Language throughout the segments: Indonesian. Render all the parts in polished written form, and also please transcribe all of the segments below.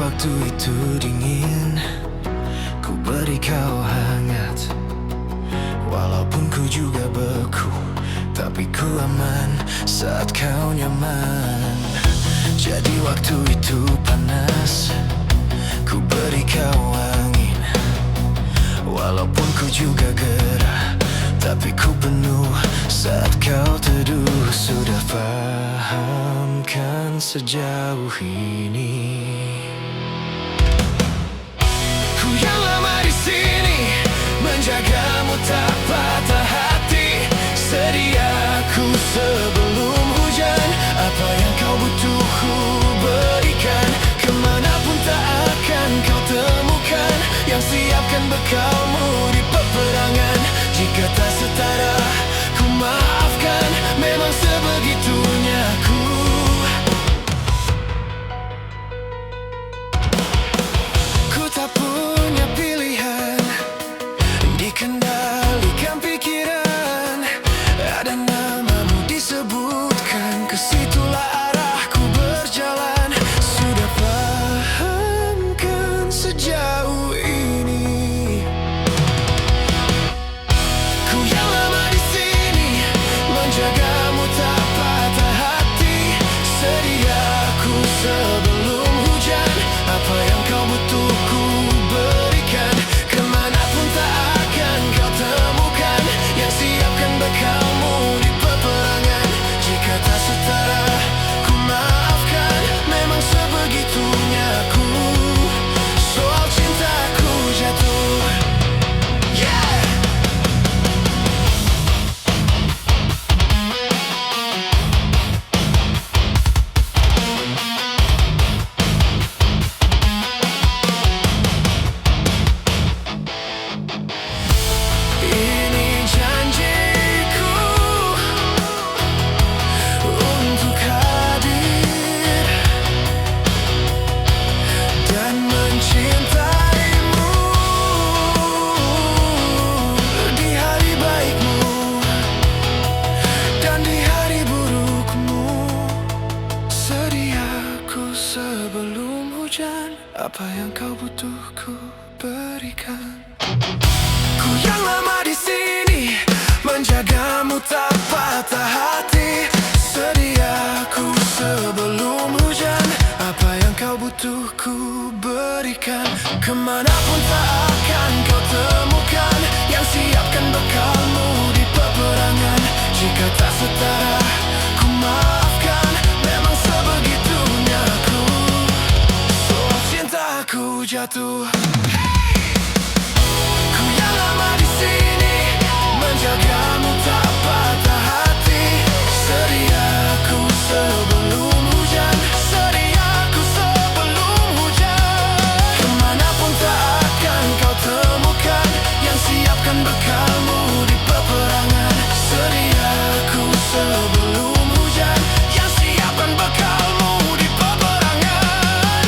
waktu itu dingin, ku beri kau hangat. Walaupun ku juga beku, tapi ku aman saat kau nyaman. Jadi waktu itu panas, ku beri kau angin. Walaupun ku juga gerah, tapi ku penuh saat kau teduh. Sudah paham kan sejauh ini? Ku yang lama di sini, menjagamu tak patah hati. Sediaku sebelum hujan, apa yang kau butuh ku berikan. Kemanapun tak akan kau temukan yang siapkan bekalmu di peperangan. Jika tak setara, ku maafkan, memang sebegitunya ku. Ku tak punya pilihan, dikendalikan pikiran. Ada namamu disebutkan, kesitulah arahku berjalan. Sudah paham kan sejauh ini? Ku yang lama di sini, menjagamu tak patah hati. Sediaku sebelum hujan, apa yang kau butuh ku berikan. Kemanapun tak akan kau temukan yang siapkan bekalmu di peperangan. Jika tak setara, ku maafkan, memang sebegitunya ku. Soal cintaku jatuh, yeah. Ini janjiku untuk hadir dan mencintaimu di hari baikmu dan di hari burukmu. Sediaku sebelum hujan, apa yang kau butuh ku berikan. Ku yang lama di sini, menjagamu tak patah hati. Sediaku sebelum hujan, apa yang kau butuh ku berikan. Kemanapun tak akan kau temukan yang siapkan bekalmu di peperangan. Jika tak setara, ku maafkan, memang sebegitunya ku. Soal cintaku jatuh, ku yang lama di sini, menjagamu tak patah hati. Sediaku sebelum hujan, sediaku sebelum hujan. Kemanapun tak akan kau temukan yang siapkan bekalmu di peperangan. Sediaku sebelum hujan, yang siapkan bekalmu di peperangan.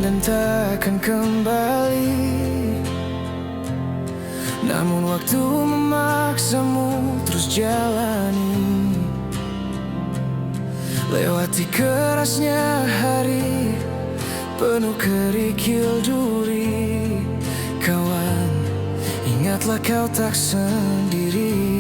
dan takkan kembali. Namun waktu memaksamu terus jalani, lewati kerasnya hari penuh kerikil duri. Kawan, ingatlah kau tak sendiri.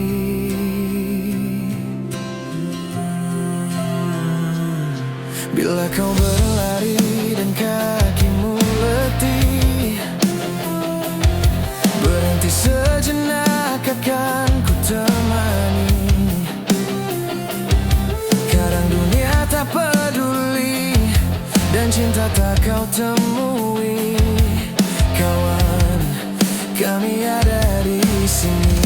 Bila kau berlari dan kakimu letih, berhenti sejenak akan ku temani. Kadang dunia tak peduli dan cinta tak kau temui. Kawan, kami ada di sini.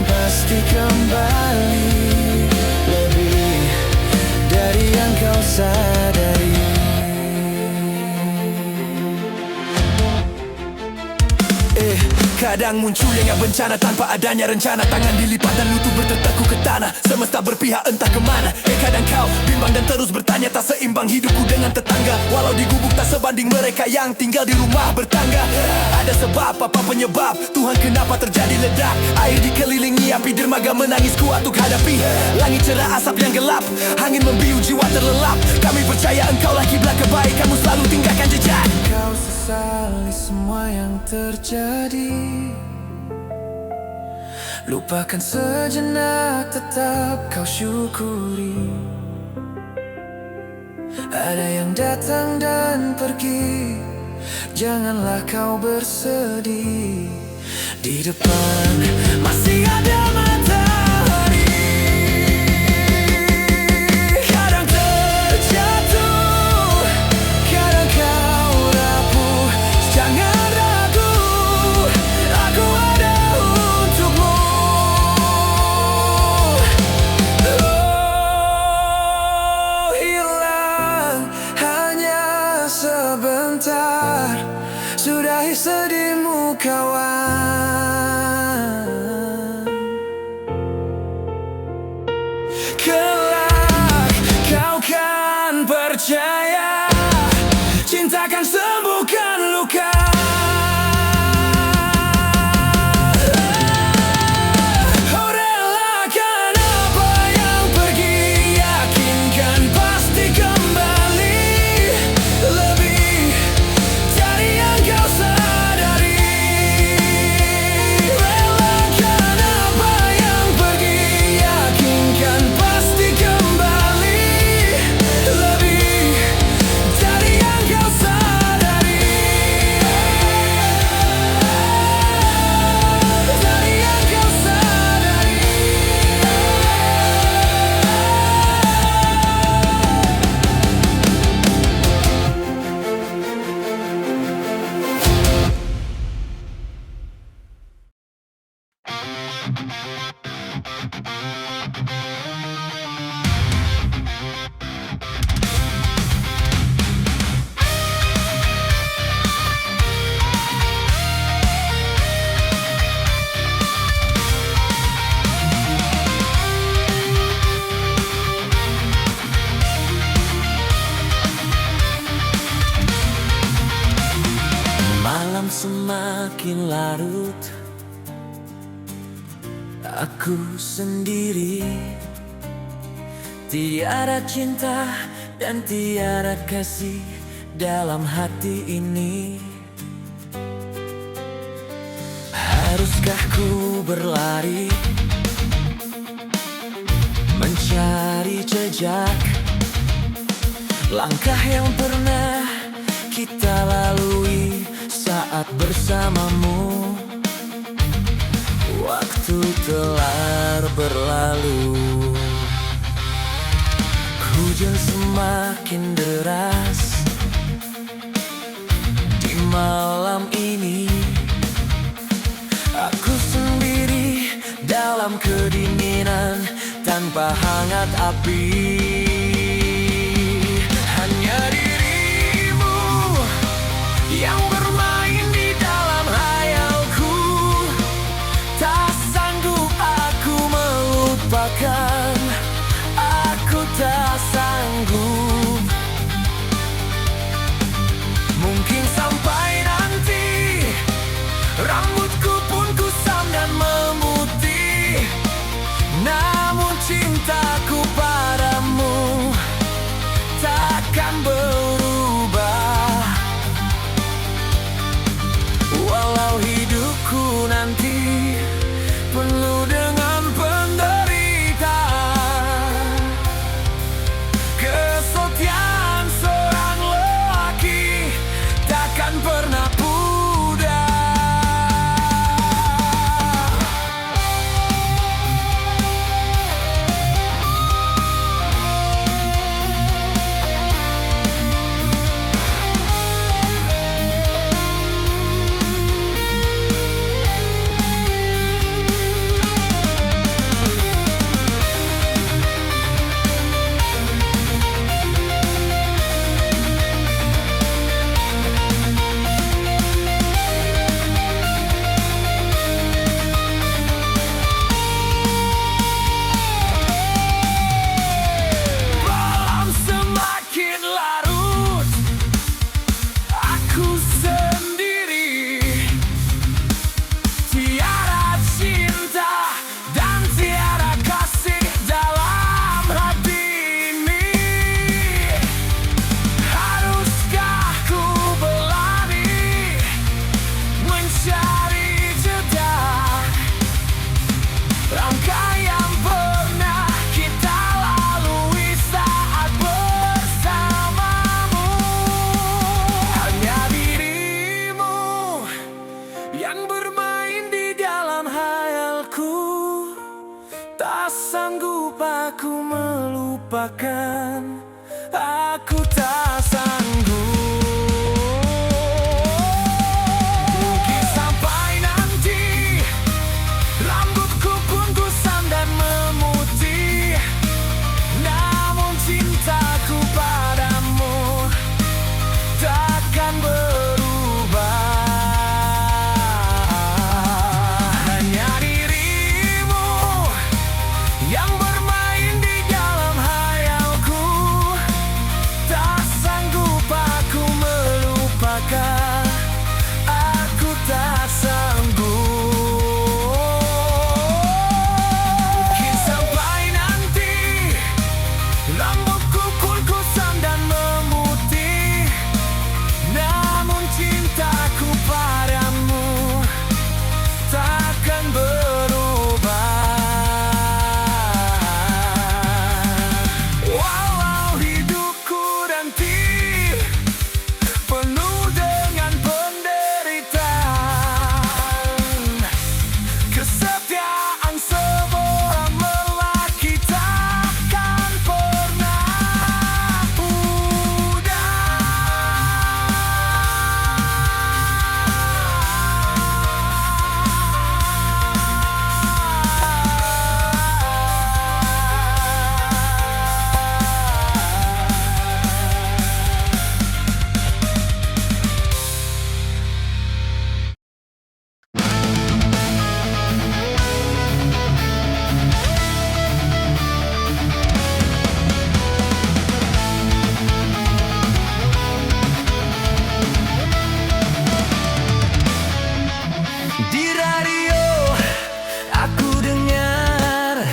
Pasti kembali, lebih dari yang kau sadari. Kadang muncul yang bencana tanpa adanya rencana. Tangan dilipat dan lutut bertekuk ke tanah. Semesta berpihak entah kemana. Kadang kau bimbang dan terus bertanya, tak seimbang hidupku dengan tetangga. Walau di gubuk tak sebanding mereka yang tinggal di rumah bertangga. Ada sebab, apa penyebab? Tuhan, kenapa terjadi ledak? Air dikelilingi api, dermaga menangis kuat untuk hadapi. Langit cerah, asap yang gelap, angin membiu, jiwa terlelap. Kami percaya engkaulah kiblat kebaikanmu, selalu tinggalkan jejak. Kau sesali semua yang terjadi, lupakan sejenak, tetap kau syukuri. Ada yang datang dan pergi, janganlah kau bersedih. Di depan masih ada matahari. Kadang terjatuh, kadang kau rapuh. Jangan ragu, aku ada untukmu. Oh, hilang hanya sebentar, sudahi sedihmu kawan. Kelak kau kan percaya, cinta kan sembuhkan luka. Oh, relakan apa yang pergi, yakinkan pasti kembali, lebih dari yang kau sadari. Relakan apa yang pergi, yakinkan pasti kembali, lebih dari yang kau sadari. Dari yang kau sadari. Malam semakin larut, aku sendiri. Tiada cinta dan tiada kasih dalam hati ini. Haruskah ku berlari, mencari jejak langkah yang pernah kita lalui saat bersamamu? Waktu telah berlalu. Hujan semakin deras di malam ini. Aku sendiri dalam kedinginan tanpa hangat api. Hanya dirimu yang bermain di dalam hayalku. Tak sanggup aku melupakan, aku tak sanggup. Mungkin sampai nanti rambutku pun kusam dan memutih, namun cintaku padamu takkan berubah. Walau hidupku nanti penuh dengan penderitaan, kesetiaan seorang lelaki takkan pernah pudar. Malam semakin larut, aku sendiri. Tiada cinta dan tiada kasih dalam hati ini. Haruskah ku berlari mencari jejak langkah yang pernah kita lalui saat bersamamu? Hanya dirimu yang bermain di dalam hayalku. Tak sanggup aku melupakan, aku tak sanggup. Mungkin sampai nanti rambutku pun kusam dan memutih, namun cintaku padamu takkan berubah. Hanya dirimu yang bermain di dalam hayalku. Tak sanggup aku melupakan, aku tak sanggup. Mungkin sampai nanti rambutku pun kusam dan memutih, namun cintaku padamu takkan berubah. Walau hidupku nanti penuh dengan penderitaan, kesetiaan seorang lelaki takkan pernah pudar. Di radio aku dengar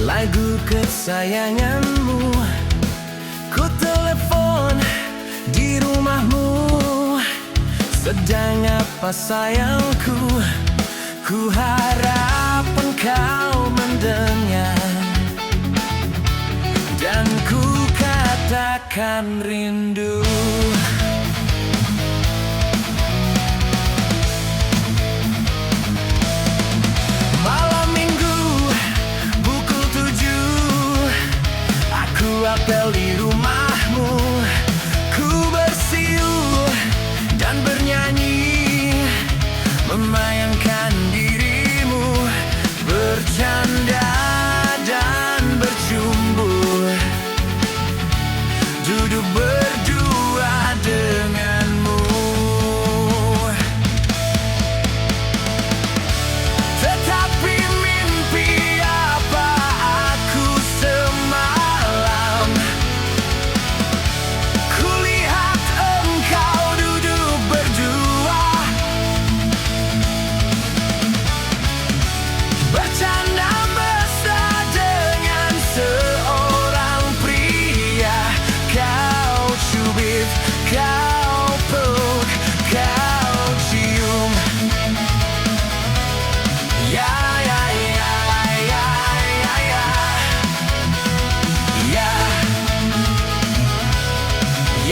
lagu kesayanganmu. Ku telepon di rumahmu, sedang apa sayangku? Ku harap engkau mendengar dan ku katakan rindu. Malam minggu pukul 7 aku apel di rumahmu, ku bersiul dan bernyanyi, memayangkan dirimu, bercanda dan bercumbu, duduk berdua denganmu. Tetapi mimpi apa aku semalam, kulihat engkau duduk berdua, bercanda mesra dengan seorang pria. Kau cubit, kau peluk, kau cium. Ya ya ya ya ya ya ya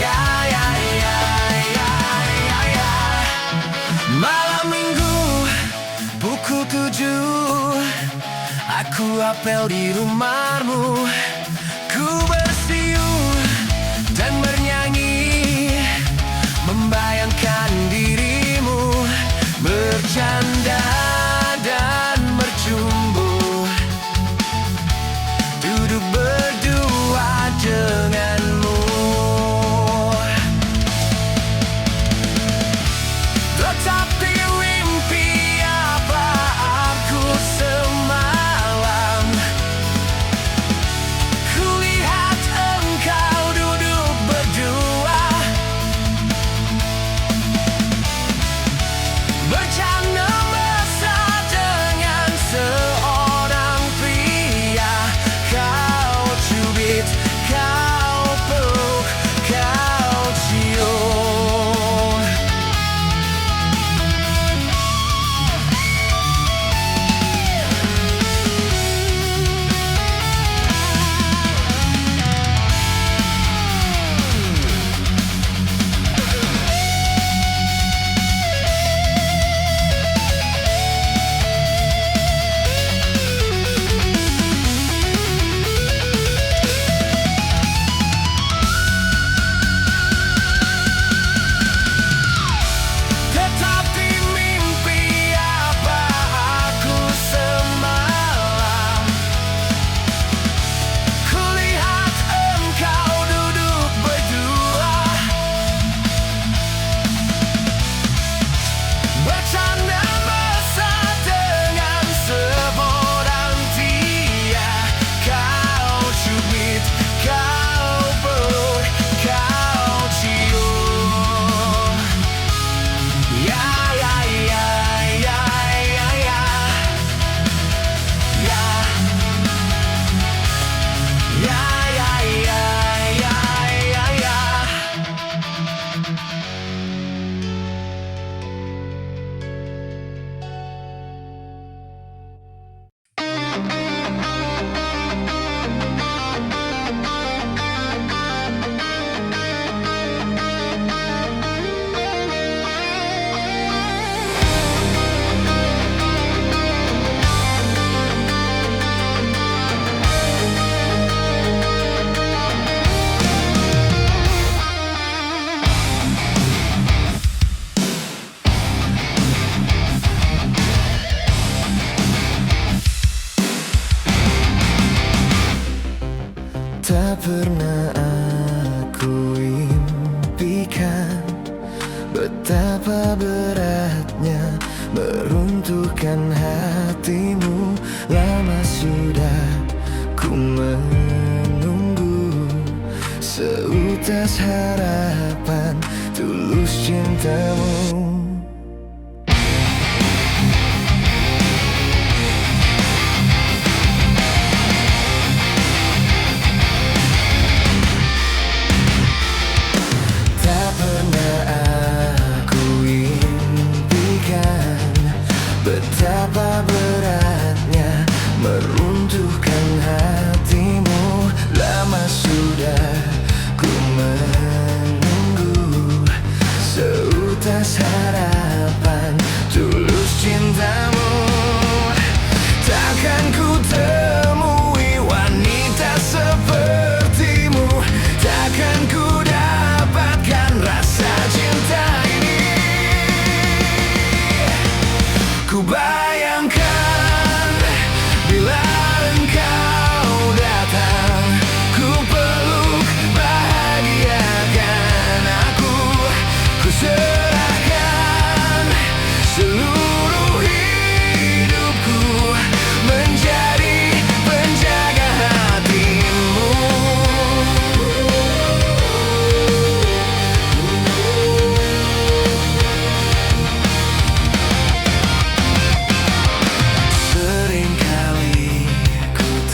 ya ya ya ya ya ya. Malam minggu pukul 7, aku apel di rumahmu, ku bersiul dan bernyanyi, membayangkan dirimu, bercanda dan bercumbu, duduk berdua denganmu. Tetapi mimpi apa aku semalam, kulihat engkau duduk berdua, bercanda mesra dengan seorang pria. Kau cubit, kau peluk, kau cium. Tetapi mimpi apa aku semalam, kulihat engkau duduk berdua, bercanda mesra dengan seorang pria. Kau cubit, kau peluk, kau cium. Ya ya ya ya ya ya ya ya ya ya ya ya ya. Tak pernah aku impikan betapa beratnya meruntuhkan hatimu. Lama sudah ku menunggu seutas harapan tulus cintamu. Tak pernah aku impikan betapa beratnya meruntuhkan hatimu. Lama sudah ku menunggu seutas harapan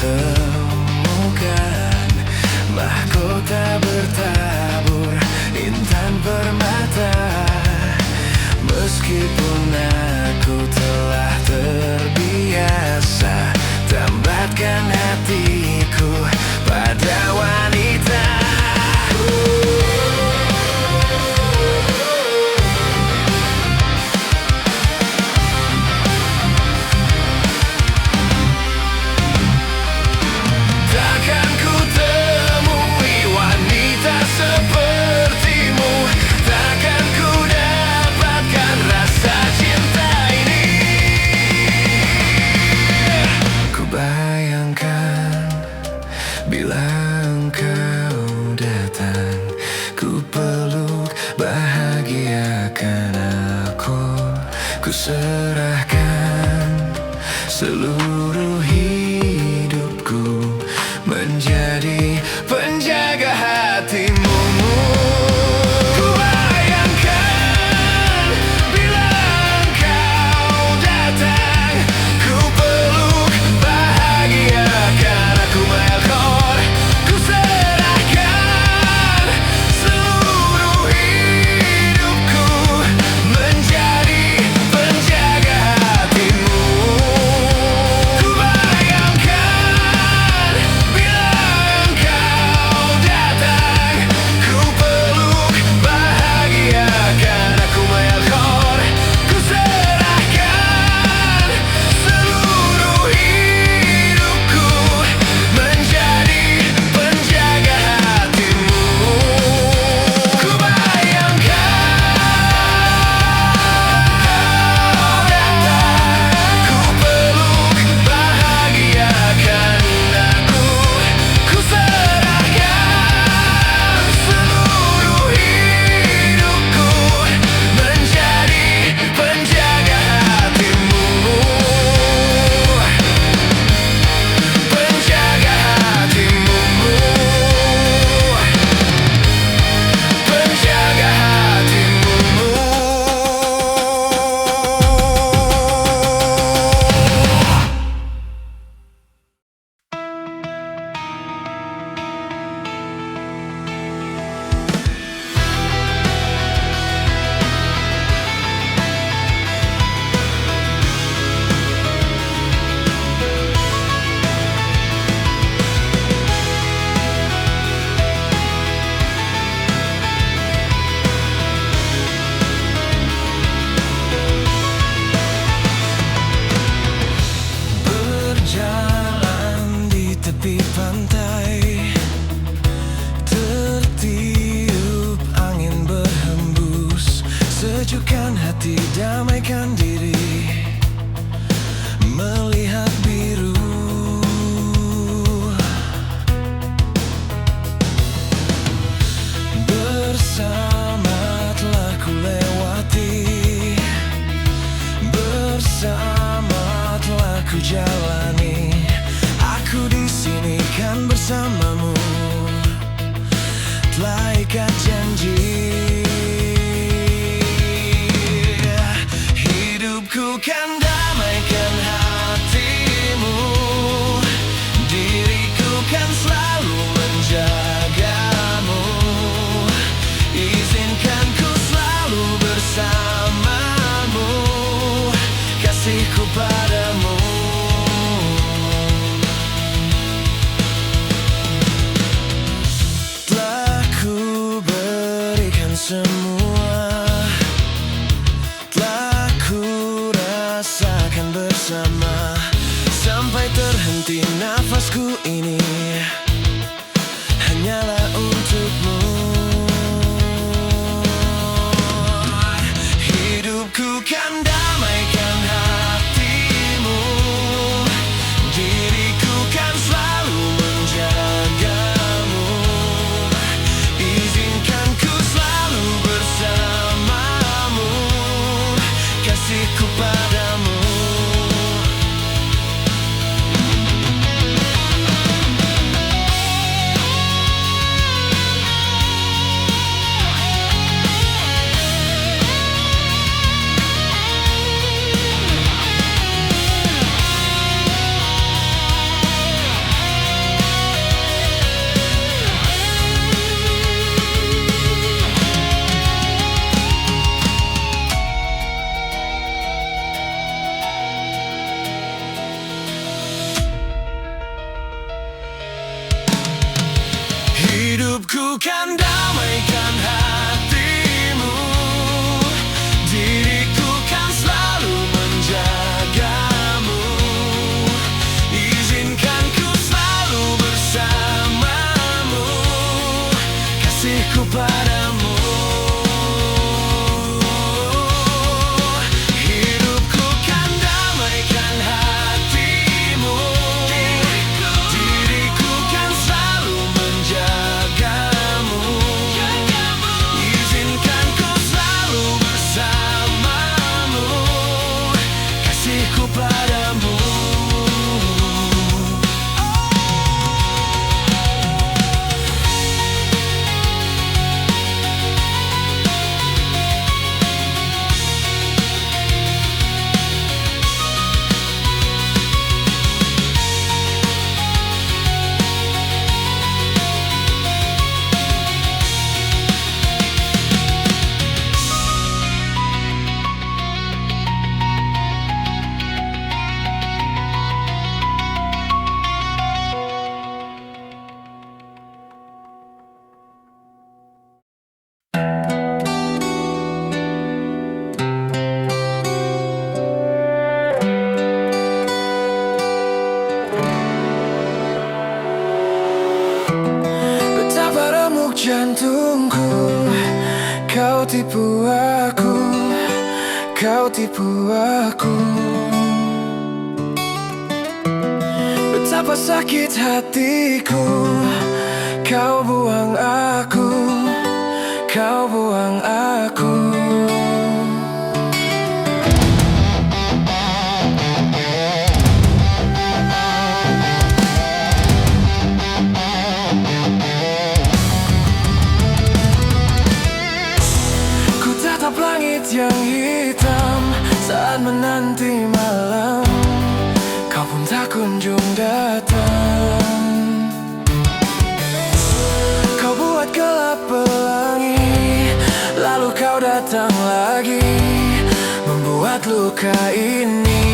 temukan mahkota bertabur intan permata. Meskipun aku telah terbiasa tambatkan hatiku pada wanita. Takkan ku temui wanita sepertimu, takkan ku dapatkan rasa cinta ini. Ku bayangkan bila engkau datang, ku peluk bahagiakan aku, ku serahkan seluruh hidupku menjadi penjaga hatimu. Ku bayangkan bila engkau datang, ku peluk bahagiakan aku melkor, ku serahkan seluruh hidupku menjadi penjaga hatimu. Ku bayangkan bila engkau datang, ku peluk bahagiakan aku melkor, ku serahkan seluruh hidupku menjadi penjaga hatimu. Ku bayangkan datang, ku peluk bahagiakan aku, ku serahkan seluruh hidupku menjadi penjaga hatimu. Penjaga hatimu, penjaga hatimu. Berjalan di tepi pantai, tertiup angin berhembus, sejukkan hati, damaikan diri, melihat biru. Bersama telah ku lewati, bersama telah ku jalani. Aku di sini kan bersamamu, telah ikat janji. Hidupku kan damaikan hatimu, diriku kan selalu menjagamu. Izinkan ku selalu bersamamu, kasihku padamu. Telah ku berikan semua, telah ku rasakan bersama, sampai terhenti nafasku ini hanyalah untukmu. Hidupku kan damaikan hatimu, diriku kan selalu menjagamu. Izinkan ku selalu bersamamu, kasihku padamu. Hidupku kan damaikan hatimu, diriku kan selalu menjagamu. Izinkan ku selalu bersamamu, kasihku padamu. Hidupku kan damaikan hatimu, diriku kan selalu menjagamu. Izinkan ku selalu bersamamu, kasihku padamu. Betapa remuk jantungku, kau tipu aku, kau tipu aku. Betapa sakit hatiku, kau buang aku, kau buang aku. Tatap langit yang hitam saat menanti malam, kau pun tak kunjung datang. Kau buat gelap pelangi, lalu kau datang lagi, membuat luka ini.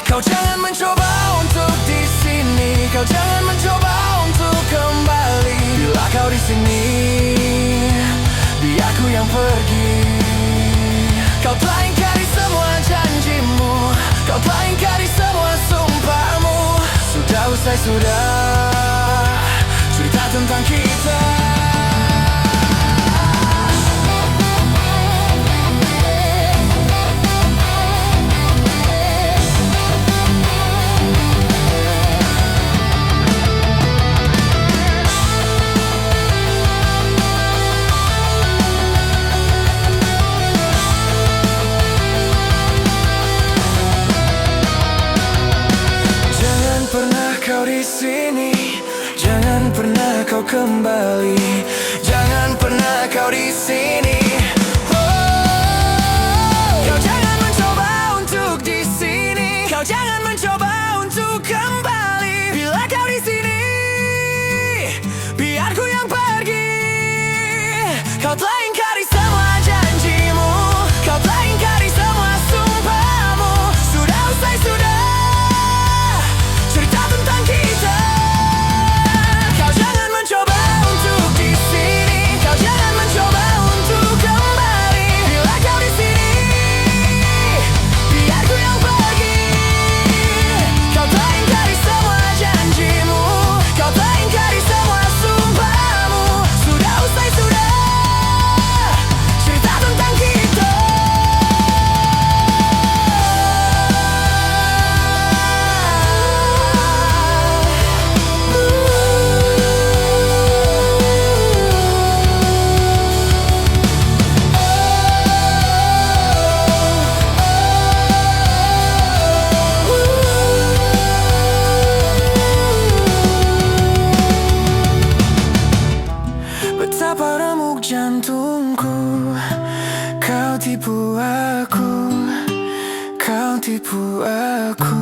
Kau jangan mencoba untuk di sini, kau jangan mencoba untuk kembali. Bila kau di sini, biar aku yang pergi. Kau telah ingkari semua janjimu, kau telah ingkari semua sumpahmu. Sudah usai sudah cerita tentang kita. Di sini, jangan pernah kau kembali, jangan pernah kau di sini. Kau jangan mencoba untuk di sini, kau jangan mencoba untuk kembali. Bila kau di sini, biar ku yang pergi. Kau telah ingkari semua janjimu, kau telah ingkari semua sumpahmu. Sudah usai sudah cerita tentang kita. Kau jangan mencoba untuk di sini, kau jangan mencoba untuk kembali. Bila kau di sini, biar ku yang pergi. Kau telah ingkari semua janjimu, kau telah ingkari semua sumpahmu. Sudah usai sudah cerita tentang kita. Betapa remuk jantungku, kau tipu aku, kau tipu aku.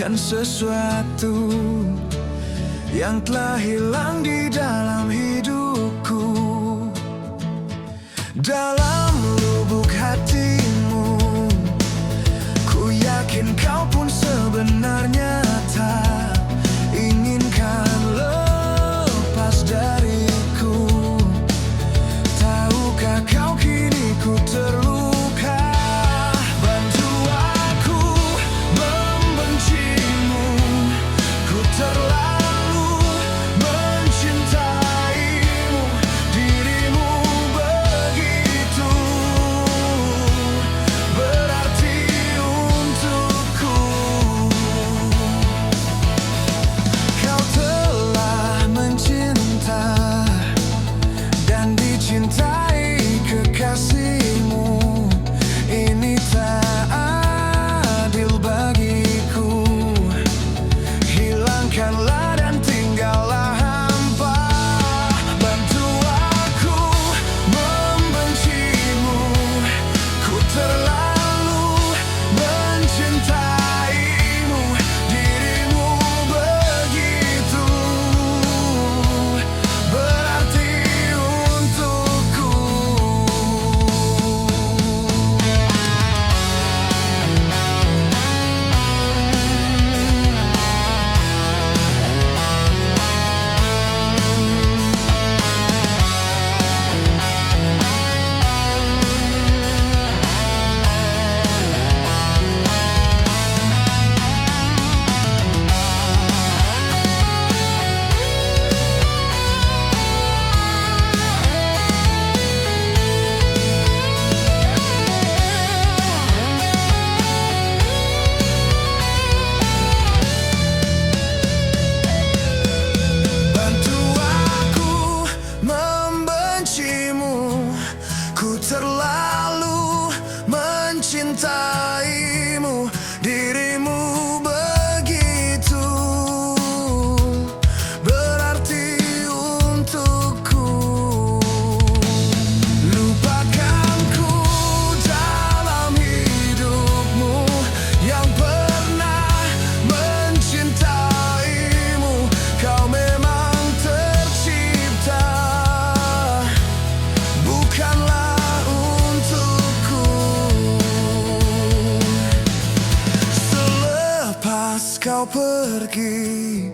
merasakan sesuatu yang telah hilang di dalam hidupku. Dalam lubuk hatimu, ku yakin kau pun sebenarnya tak inginkan lepas dariku. Tahukah kau kini ku terluka? Bantu aku membencimu, ku terlalu mencintaimu. Dirimu begitu berarti untukku. Kau telah mencinta dan dicintai kekasihmu. Ini tak adil bagiku. Hilangkanlah dan tinggallah hampa. Bantu aku membencimu, ku terlalu mencintaimu. Dirimu begitu berarti untukku. Bantu aku membencimu, ku terlalu mencintaimu. Dirimu begitu berarti untukku. Lupakanku dalam hidupmu yang pernah mencintaimu. Kau memang tercipta bukanlah untukku. Selepas kau pergi,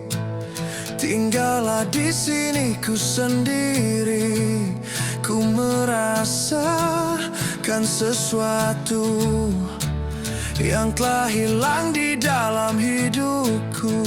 tinggallah di sini ku sendiri. Ku merasakan sesuatu yang telah hilang di dalam hidupku.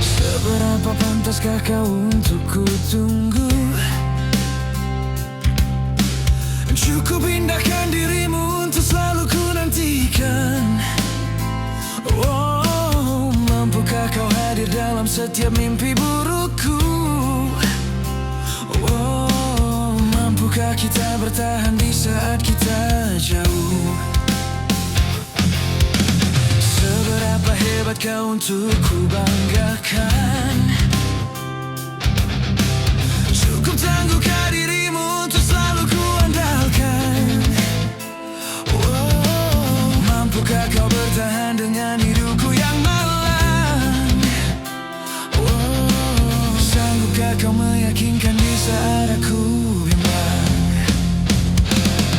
Seberapa pantaskah kau untuk ku tunggu? Cukup indahkan dirimu untuk selalu ku nantikan. Oh, mampukah kau hadir dalam setiap mimpi burukku? Oh, mampukah kita bertahan di saat kita jauh? Seberapa hebat kau untuk ku banggakan? Cukup tangguhkah dirimu untuk selalu ku andalkan? Oh, mampukah kau bertahan dengan hidupku yang malang? Oh, sanggupkah kau meyakinkan di saat aku bimbang?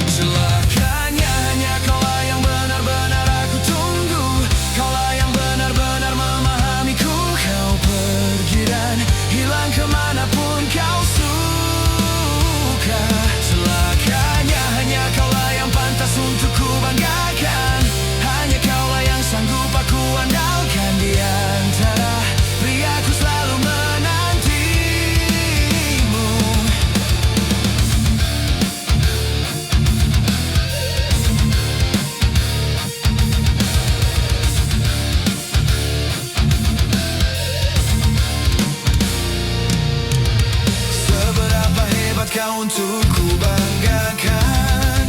Celakanya hanya kaulah yang benar-benar aku tunggu. Kaulah yang benar-benar memahamiku. Kau pergi dan hilang kemanapun kau suka. untuk ku banggakan.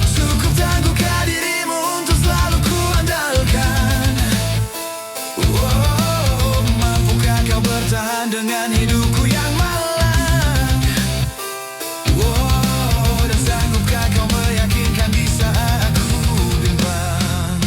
Cukup tangguhkah dirimu untuk selalu ku andalkan. Mampukah kau bertahan dengan hidupku yang malang? Dan sanggupkah kau meyakinkan di saat aku bimbang?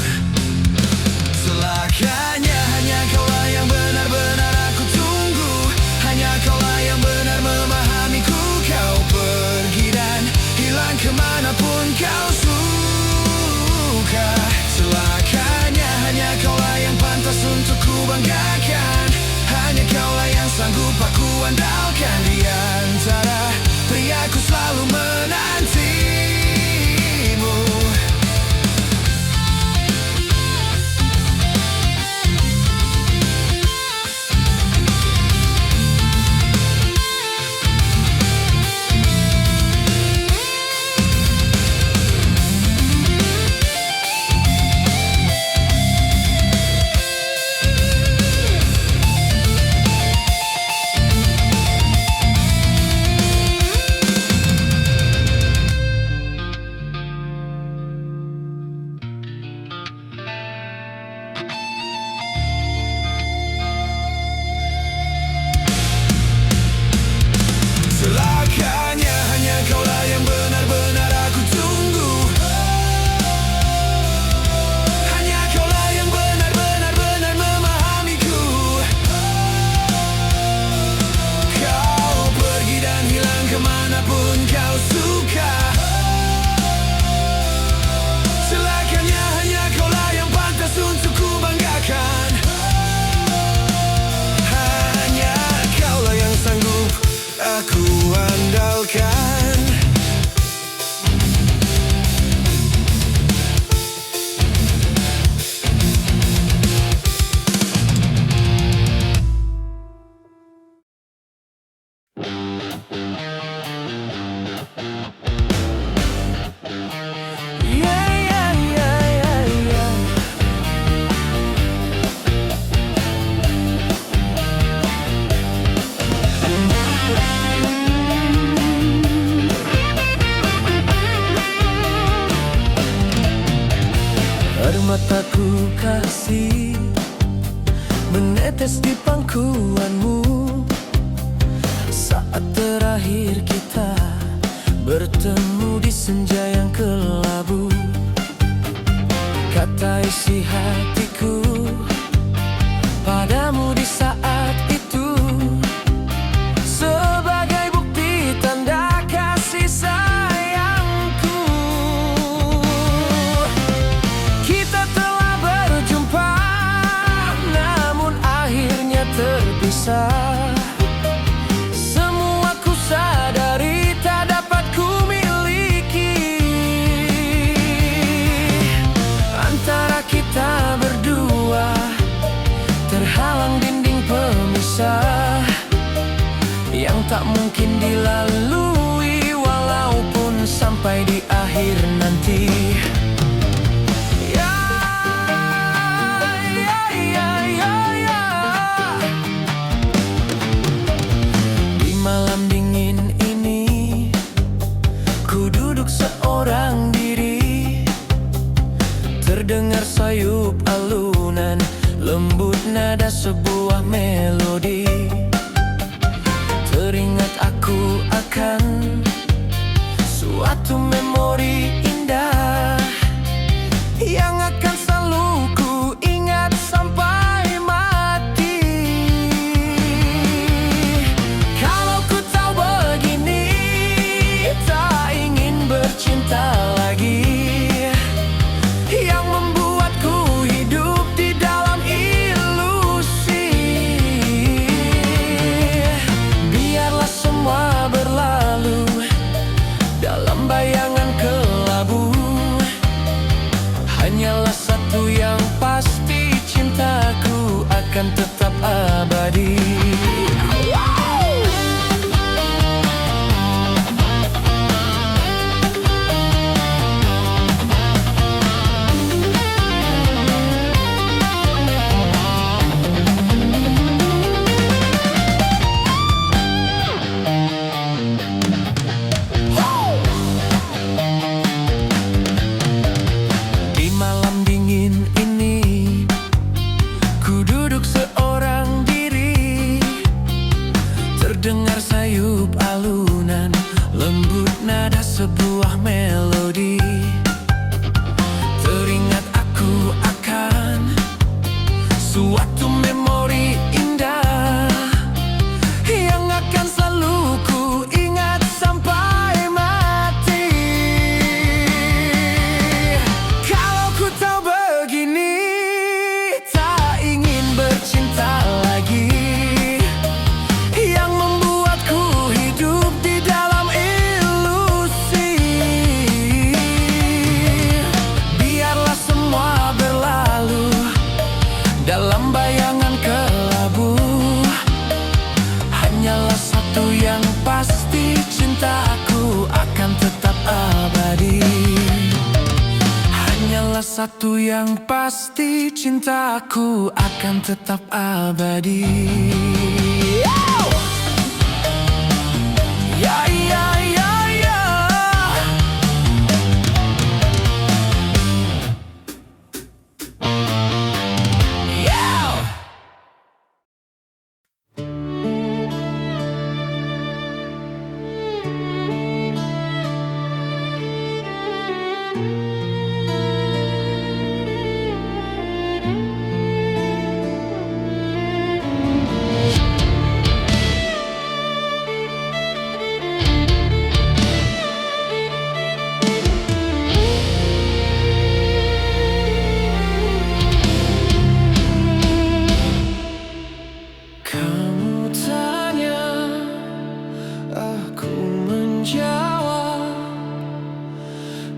Celakanya hanya kaulah yang benar-benar aku tunggu. Hanya kaulah yang benar memahamiku. Kau pergi dan hilang kemanapun kau suka. Celakanya hanya kaulah yang pantas untuk ku banggakan. Hanya kaulah yang sanggup aku andalkan. Di antara pria ku selalu menantimu. Celakanya hanya kaulah yang benar-benar aku tunggu. Hanya kaulah yang benar-benar memahamiku. Kau pergi dan hilang kemanapun kau suka. Celakanya hanya kaulah yang pantas untuk ku banggakan. Hanya kaulah yang sanggup aku andalkan. Air mataku kasih menetes di pangkuanmu saat terakhir kita bertemu di senja yang kelabu. Kata isi hatiku padamu di saat itu sebagai bukti tanda kasih sayangku. Kita telah berjumpa namun akhirnya terpisah. Semua ku sadari tak dapat ku miliki. Antara kita berdua terhalang dinding pemisah yang tak mungkin dilalui walaupun sampai di akhir nanti. Ya, ya, ya, ya, ya. Di malam dingin ini ku duduk seorang diri, terdengar sayup alunan lembut nada sebuah melodi. Teringat aku akan suatu memori indah yang akan selalu ku ingat sampai mati. Kalau ku tahu begini, tak ingin bercinta lagi, yang membuatku hidup di dalam ilusi. Biarlah semua berlalu dalam bayangan kelak. tiup alunan lembut nada sebuah melodi. Teringat aku akan suatu memori indah yang akan selalu ku ingat sampai mati. Kalau ku tahu begini, tak ingin bercinta lagi, yang membuatku hidup di dalam ilusi. Biarlah semua berlalu dalam bayangan kelabu. Hanyalah satu yang pasti, cintaku akan tetap abadi. Hanyalah satu yang pasti, cintaku akan tetap abadi. Ya, ya, ya, ya. Yeah. Kamu tanya, aku menjawab.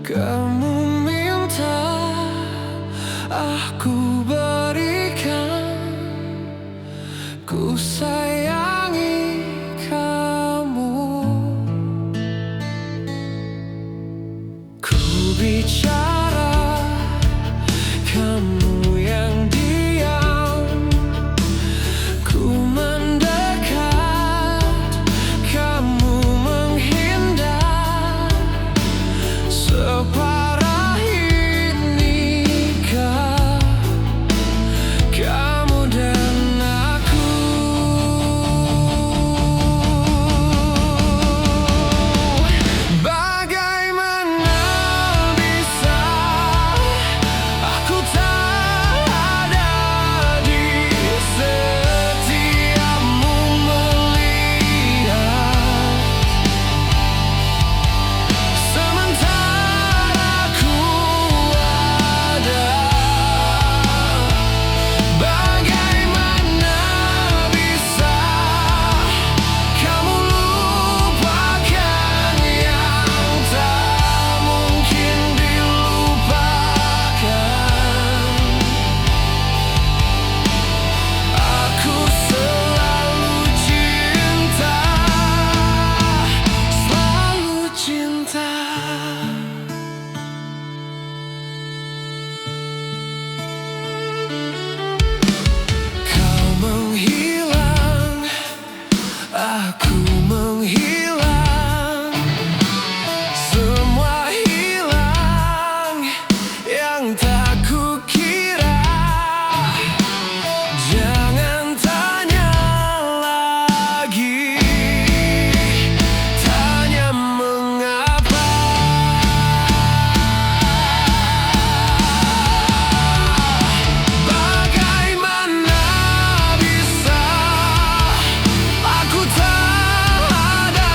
Kamu minta, aku berikan. Ku sayangi kamu. Ku bicara, kamu yang diam. Ku mendekat, kamu menghindar. Separah inikah kamu dan aku? Bagaimana bisa aku tak ada di setiapmu melihat, sementara ku ada. Bagaimana bisa kamu lupakan yang tak mungkin dilupakan? Aku selalu cinta, selalu cinta. Kau menghilang, aku menghilang. Semua hilang yang tak kukira. Jangan tanya lagi, tanya mengapa. Bagaimana bisa aku tak ada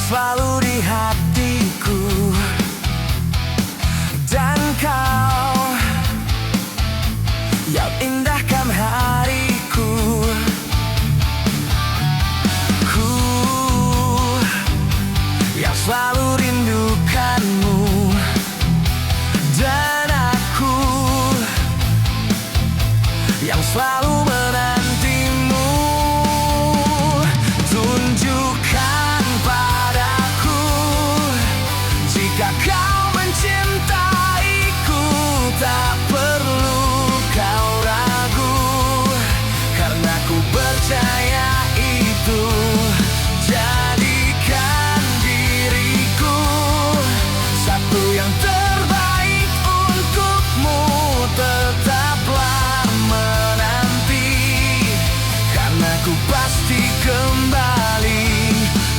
selalu di hatiku. Dan kau yang indahkan hariku. Ku yang selalu rindukanmu. Dan aku yang selalu menantimu. Tunjukkan padaku jika kau mencintaiku. Tak perlu kau ragu, karena ku percaya itu. Jadikan diriku satu yang terbaik untukmu. Tetaplah menanti, karena ku pasti kembali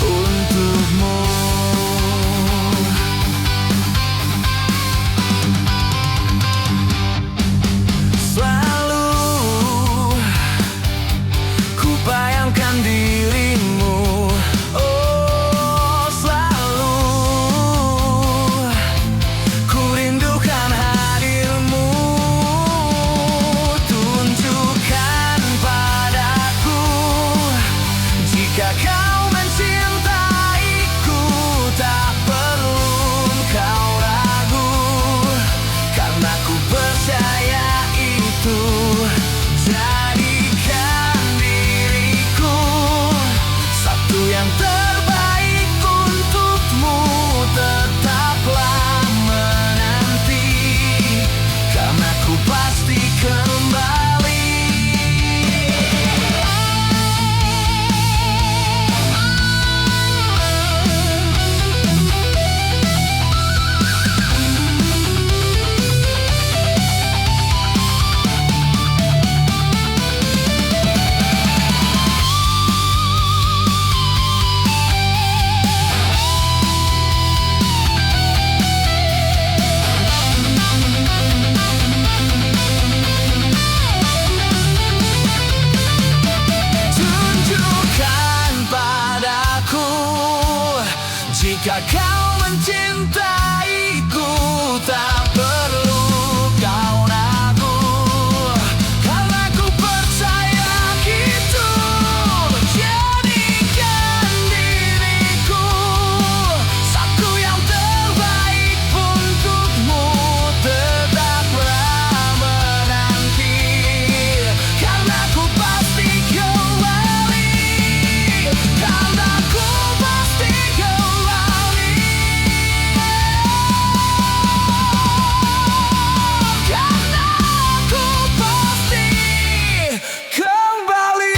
untukmu. Selalu ku bayangkan dirimu. Oh, selalu ku rindukan hadirmu. Tunjukkan padaku jika kau mencintaiku. Tak perlu kau ragu, karena ku percaya itu. Jadikan diriku satu yang terbaik untukmu. Tetaplah menanti, karena ku pasti kembali. Tunjukkan padaku jika kau mencintaiku. Tak perlu kau ragu, karena ku percaya gitu. Jadikan diriku satu yang terbaik untukmu. Tetaplah menanti, karena ku pasti kembali. Karena ku pasti kembali. Karena ku pasti kembali.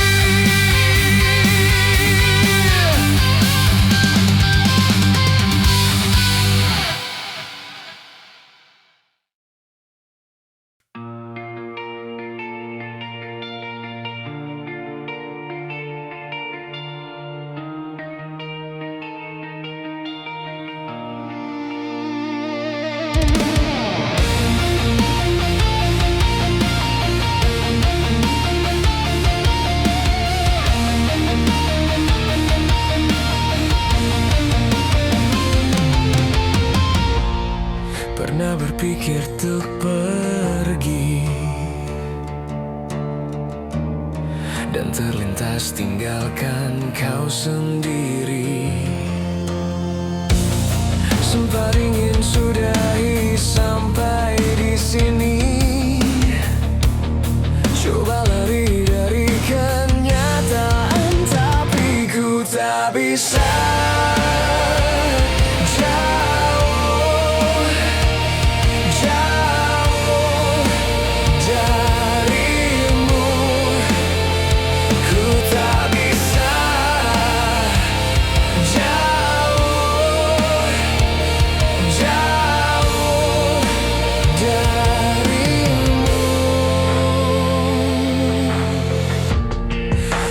Pernah berpikir untuk pergi, dan terlintas tinggalkan kau sendiri. Sempat ingin sudahi sampai di sini. Coba lari dari kenyataan, tapi ku tak bisa.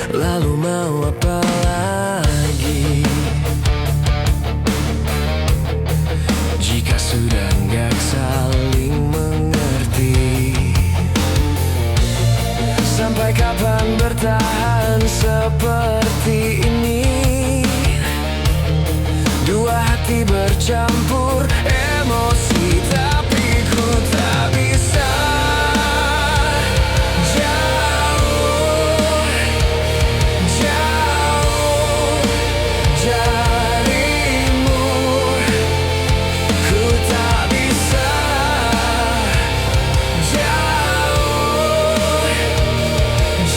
Lalu mau apa lagi jika sudah nggak saling mengerti? Sampai kapan bertahan seperti ini? Dua hati bercampur emosi, tapi ku tak bisa jauh, jauh darimu. Ku tak bisa jauh,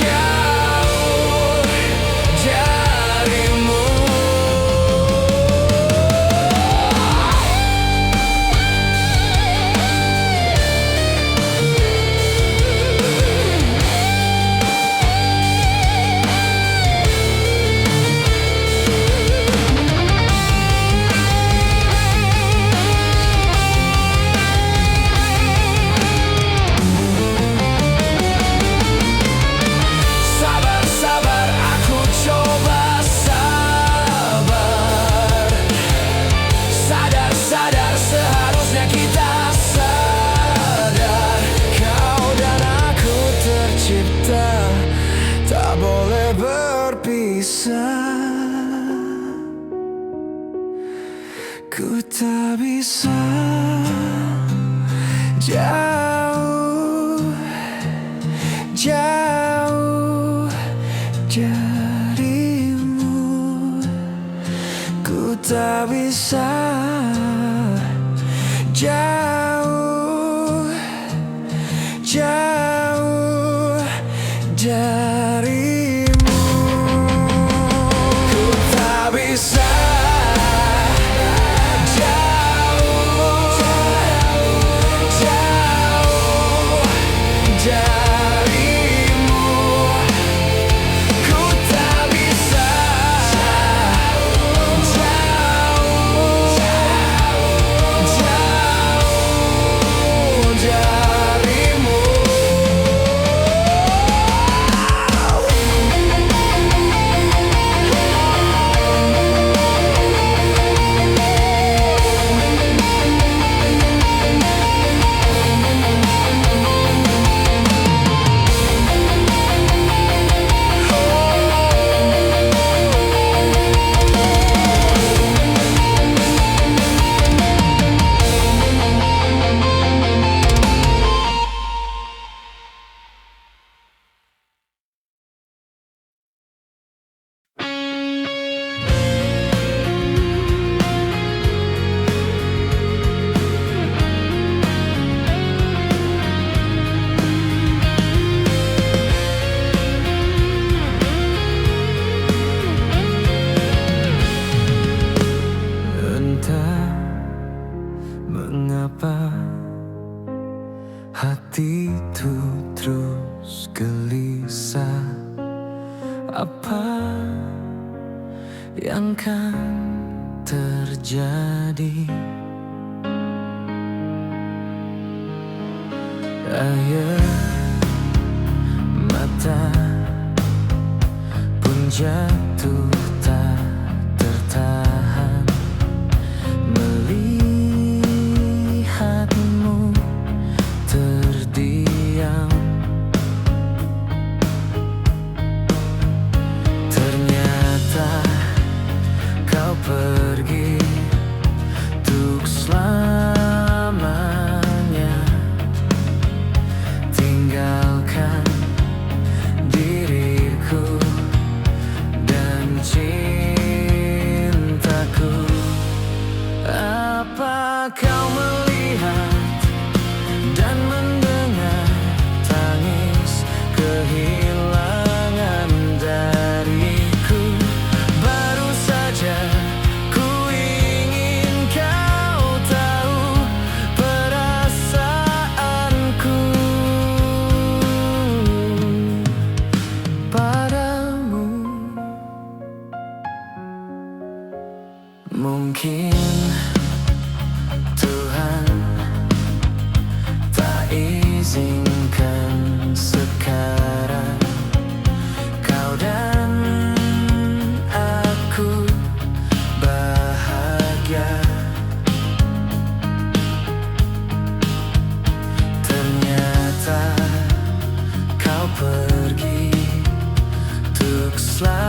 jauh darimu. Sabar, sabar, aku coba sabar. Sadar, sadar, seharusnya kita sadar. Kau dan aku tercipta, tak boleh berpisah. Ku tak bisa jauh, jauh darimu. Ku tak bisa jauh, jauh darimu. Ku tak bisa jauh, jauh darimu. Ku tak bisa jauh, jauh darimu. Entah mengapa hatiku terus gelisah. Apa yang kan terjadi? Air mata pun jatuh tak tertahan melihatmu terdiam. Ternyata kau pergi untuk selamanya, tinggalkan diriku dan cintaku. Apa kau melihat dan mendengar tangis kehilangan dariku? Baru saja ku ingin kau tahu perasaanku padamu. Mungkin Tuhan tak izinkan sekarang kau dan aku bahagia. Ternyata kau pergi untuk selamanya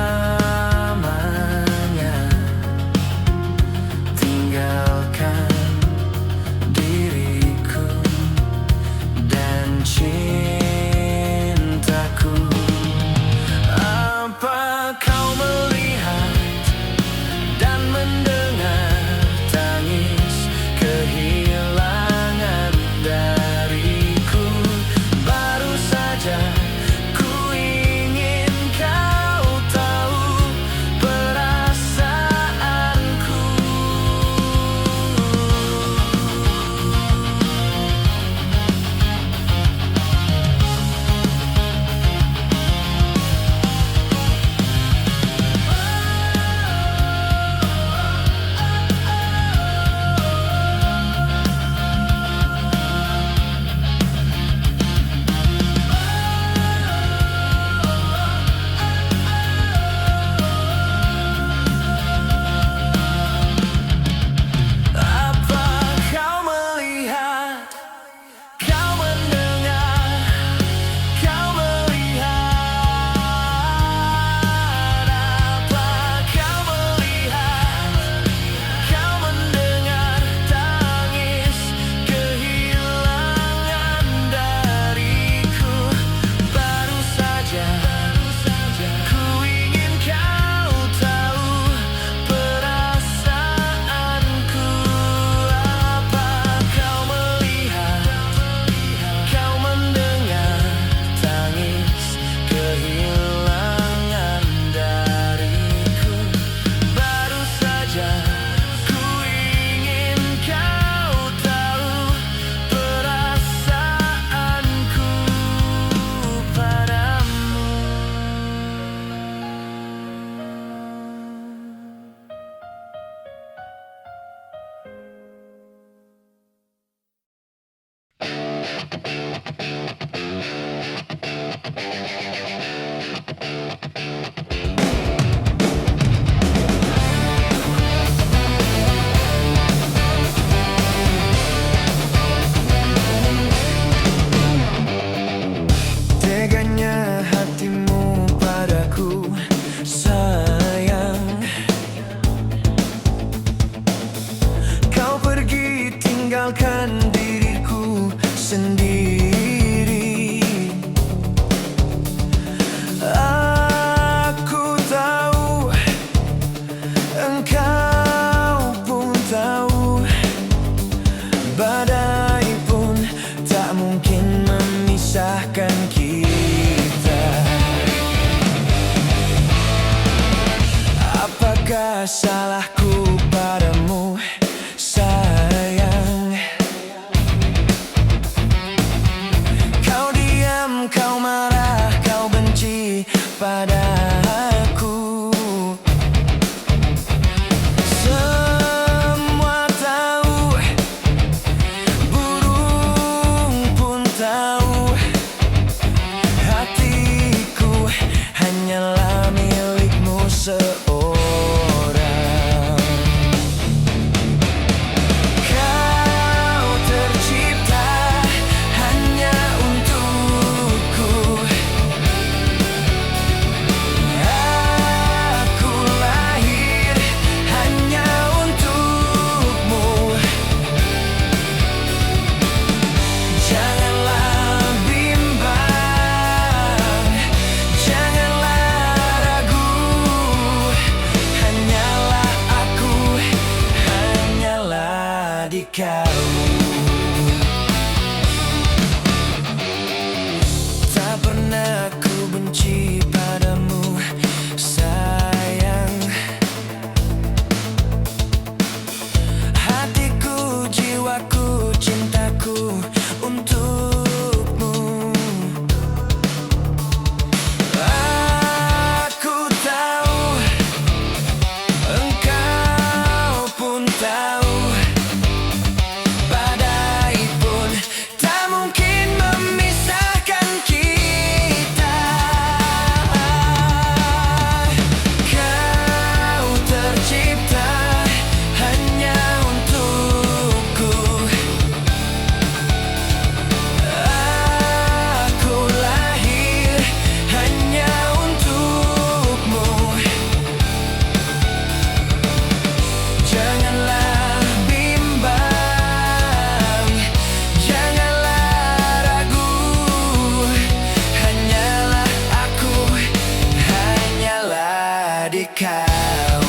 salahku padamu, sayang? Kau diam, kau marah, kau benci padaku. Semua tahu, burung pun tahu, hatiku hanyalah milikmu seorang. Kau tercipta hanya untukku. Aku lahir hanya untukmu. Janganlah bimbang, janganlah ragu. Hanyalah aku, hanyalah di kau. Tak pernah ku benci padamu, sayang. Hatiku, jiwaku, cintaku untukmu. Aku tahu, engkau pun tahu, badai pun tak mungkin memisahkan kita. Kau tercipta hanya untukku. Aku lahir hanya untukmu. Janganlah bimbang, janganlah ragu. Hanyalah aku, hanyalah di kau.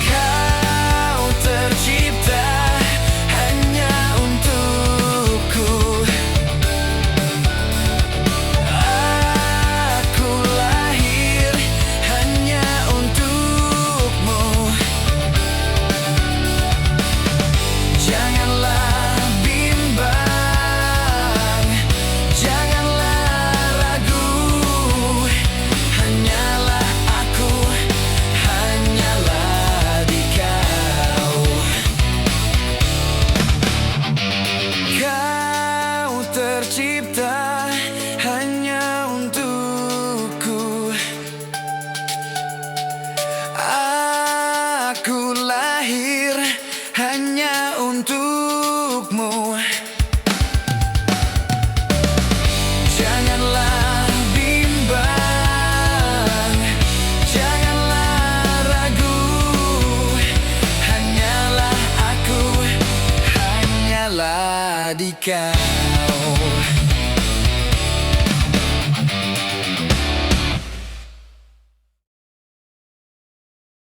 Kau tercipta hanya untukku. Aku lahir hanya untukmu. Janganlah bimbang, janganlah ragu. Hanyalah aku, hanyalah di kau. Kau tercipta hanya untukku. Aku lahir hanya untukmu. Janganlah bimbang, janganlah ragu. Hanyalah aku, hanyalah di kau.